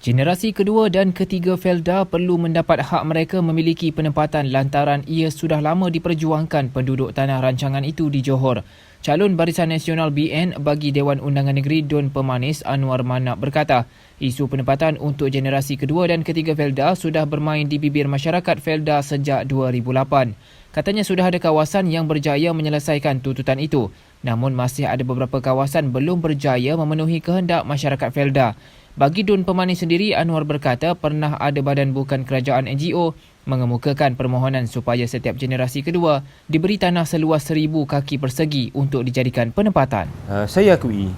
Generasi kedua dan ketiga Felda perlu mendapat hak mereka memiliki penempatan lantaran ia sudah lama diperjuangkan penduduk tanah rancangan itu di Johor. Calon Barisan Nasional BN bagi Dewan Undangan Negeri Dun Pemanis Anwar Manak berkata, isu penempatan untuk generasi kedua dan ketiga Felda sudah bermain di bibir masyarakat Felda sejak 2008. Katanya sudah ada kawasan yang berjaya menyelesaikan tuntutan itu, namun masih ada beberapa kawasan belum berjaya memenuhi kehendak masyarakat Felda. Bagi Dun Pemanis sendiri, Anwar berkata pernah ada badan bukan kerajaan NGO mengemukakan permohonan supaya setiap generasi kedua diberi tanah seluas 1,000 kaki persegi untuk dijadikan penempatan. Saya akui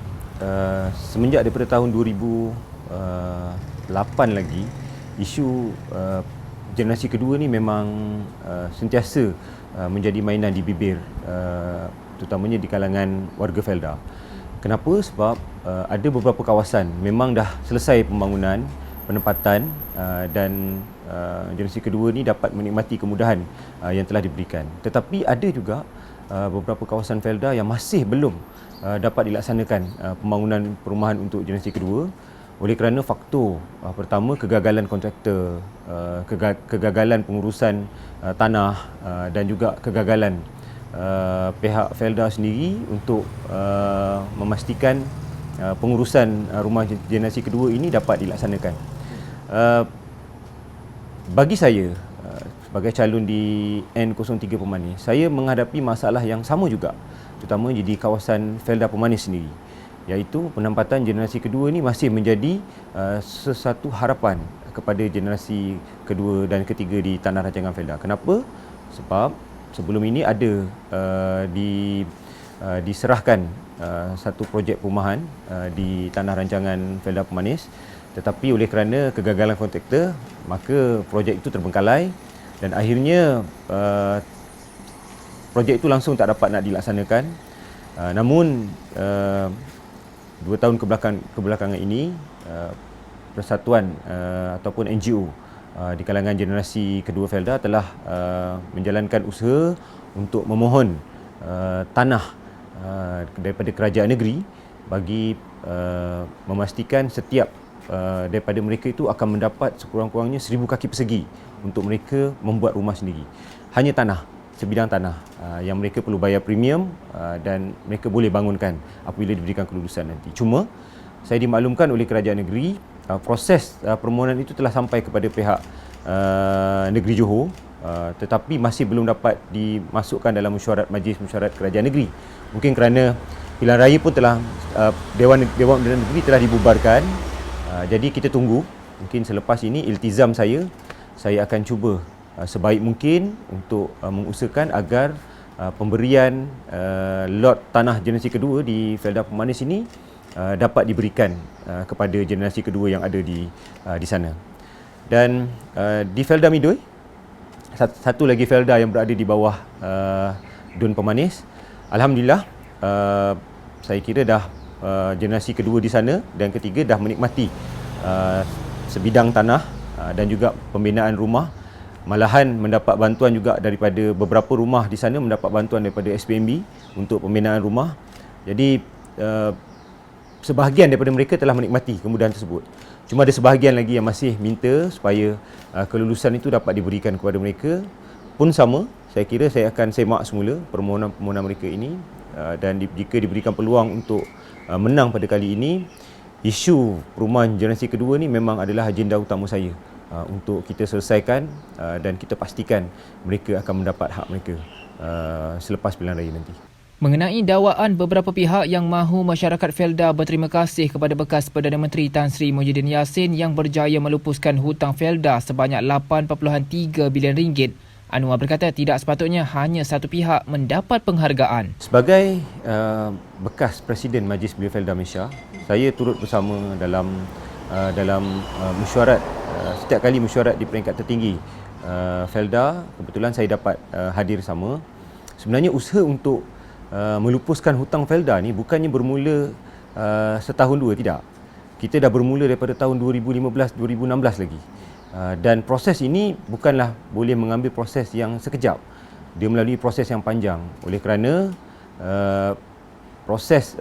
semenjak daripada tahun 2008 lagi, isu generasi kedua ni memang sentiasa menjadi mainan di bibir, terutamanya di kalangan warga Felda. Kenapa? Sebab ada beberapa kawasan memang dah selesai pembangunan, penempatan dan generasi kedua ni dapat menikmati kemudahan yang telah diberikan. Tetapi ada juga beberapa kawasan Felda yang masih belum dapat dilaksanakan pembangunan perumahan untuk generasi kedua oleh kerana faktor pertama, kegagalan kontraktor, kegagalan pengurusan tanah dan juga kegagalan pihak Felda sendiri untuk memastikan pengurusan rumah generasi kedua ini dapat dilaksanakan. Bagi saya sebagai calon di N03 Pemanis, saya menghadapi masalah yang sama juga, terutama di kawasan Felda Pemanis sendiri, iaitu penempatan generasi kedua ini masih menjadi sesuatu harapan kepada generasi kedua dan ketiga di tanah rancangan Felda. Kenapa? Sebab sebelum ini ada diserahkan satu projek perumahan di tanah rancangan Felda Pemanis, tetapi oleh kerana kegagalan kontraktor, maka projek itu terbengkalai dan akhirnya projek itu langsung tak dapat nak dilaksanakan. Namun 2 tahun kebelakangan ini, persatuan ataupun NGO di kalangan generasi kedua Felda telah menjalankan usaha untuk memohon tanah daripada kerajaan negeri bagi memastikan setiap daripada mereka itu akan mendapat sekurang-kurangnya 1,000 kaki persegi untuk mereka membuat rumah sendiri. Hanya tanah, sebidang tanah yang mereka perlu bayar premium dan mereka boleh bangunkan apabila diberikan kelulusan nanti. Cuma saya dimaklumkan oleh kerajaan negeri, proses permohonan itu telah sampai kepada pihak negeri Johor, tetapi masih belum dapat dimasukkan dalam mesyuarat Majlis Mesyuarat Kerajaan Negeri. Mungkin kerana pilihan raya pun telah Dewan Undangan Negeri telah dibubarkan. Jadi kita tunggu. Mungkin selepas ini iltizam saya akan cuba sebaik mungkin untuk mengusahakan agar pemberian lot tanah generasi kedua di Felda Pemanis ini dapat diberikan kepada generasi kedua yang ada di sana. Dan di Felda Midoi, satu lagi Felda yang berada di bawah Dun Pemanis, alhamdulillah saya kira dah generasi kedua di sana dan ketiga dah menikmati sebidang tanah dan juga pembinaan rumah. Malahan mendapat bantuan juga daripada beberapa rumah di sana, mendapat bantuan daripada SPMB untuk pembinaan rumah. Jadi sebahagian daripada mereka telah menikmati kemudahan tersebut. Cuma ada sebahagian lagi yang masih minta supaya kelulusan itu dapat diberikan kepada mereka. Pun sama, saya kira saya akan semak semula permohonan mereka ini dan jika diberikan peluang untuk menang pada kali ini, isu perumahan generasi kedua ni memang adalah agenda utama saya untuk kita selesaikan dan kita pastikan mereka akan mendapat hak mereka selepas pilihan raya nanti. Mengenai dakwaan beberapa pihak yang mahu masyarakat Felda berterima kasih kepada bekas Perdana Menteri Tan Sri Muhyiddin Yassin yang berjaya melupuskan hutang Felda sebanyak 8.3 bilion ringgit, Anwar berkata tidak sepatutnya hanya satu pihak mendapat penghargaan. Sebagai bekas Presiden Majlis Belia Felda Malaysia, saya turut bersama dalam mesyuarat, setiap kali mesyuarat di peringkat tertinggi Felda. Kebetulan saya dapat hadir sama. Sebenarnya usaha untuk melupuskan hutang Felda ni bukannya bermula setahun dua, tidak. Kita dah bermula daripada tahun 2015-2016 lagi. Dan proses ini bukanlah boleh mengambil proses yang sekejap. Dia melalui proses yang panjang. Oleh kerana proses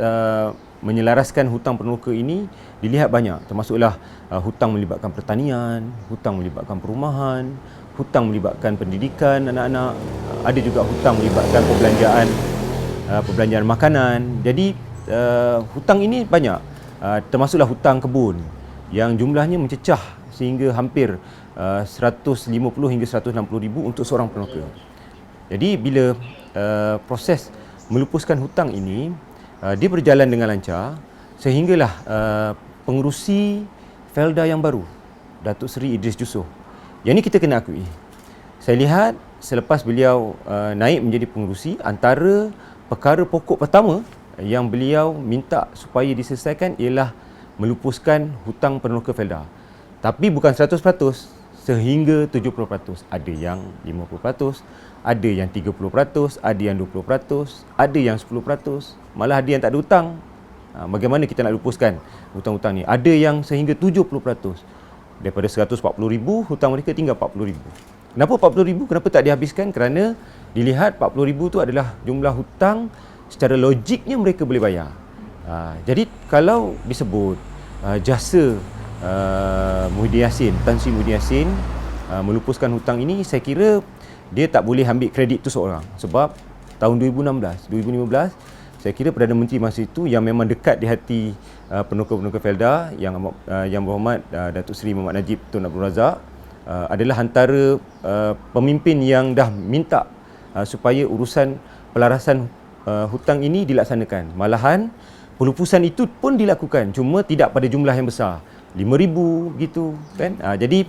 menyelaraskan hutang peneroka ini dilihat banyak, termasuklah hutang melibatkan pertanian, hutang melibatkan perumahan, hutang melibatkan pendidikan anak-anak, ada juga hutang melibatkan perbelanjaan makanan. Jadi hutang ini banyak, termasuklah hutang kebun yang jumlahnya mencecah sehingga hampir 150 hingga 160 ribu untuk seorang peneroka. Jadi bila proses melupuskan hutang ini dia berjalan dengan lancar, sehinggalah pengerusi Felda yang baru, Datuk Seri Idris Jusoh. Yang ini kita kena akui. Saya lihat selepas beliau naik menjadi pengerusi, antara perkara pokok pertama yang beliau minta supaya diselesaikan ialah melupuskan hutang peneroka Felda. Tapi bukan 100%, sehingga 70%. Ada yang 50%, ada yang 30%, ada yang 20%, ada yang 10%, malah ada yang tak ada hutang. Bagaimana kita nak lupuskan hutang-hutang ni? Ada yang sehingga 70%. Daripada 140,000, hutang mereka tinggal 40,000. Kenapa 40,000? Kenapa tak dihabiskan? Kerana dilihat 40,000 tu adalah jumlah hutang secara logiknya mereka boleh bayar. Jadi kalau disebut jasa Muhyiddin Yassin, Tan Sri Muhyiddin Yassin melupuskan hutang ini, saya kira dia tak boleh ambil kredit tu seorang. Sebab tahun 2016, 2015, saya kira Perdana Menteri masa itu yang memang dekat di hati peneroka-peneroka Felda, yang berhormat Datuk Seri Muhammad Najib Tun Abdul Razak, adalah antara pemimpin yang dah minta supaya urusan pelarasan hutang ini dilaksanakan. Malahan pelupusan itu pun dilakukan, cuma tidak pada jumlah yang besar, 5,000 gitu kan. Jadi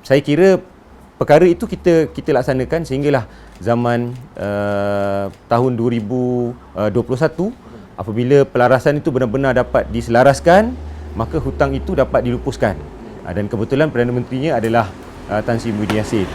saya kira perkara itu kita laksanakan sehinggalah zaman tahun 2021, apabila pelarasan itu benar-benar dapat diselaraskan, maka hutang itu dapat dilupuskan. Dan kebetulan Perdana Menterinya adalah Tan Sri Muhyiddin Yassin.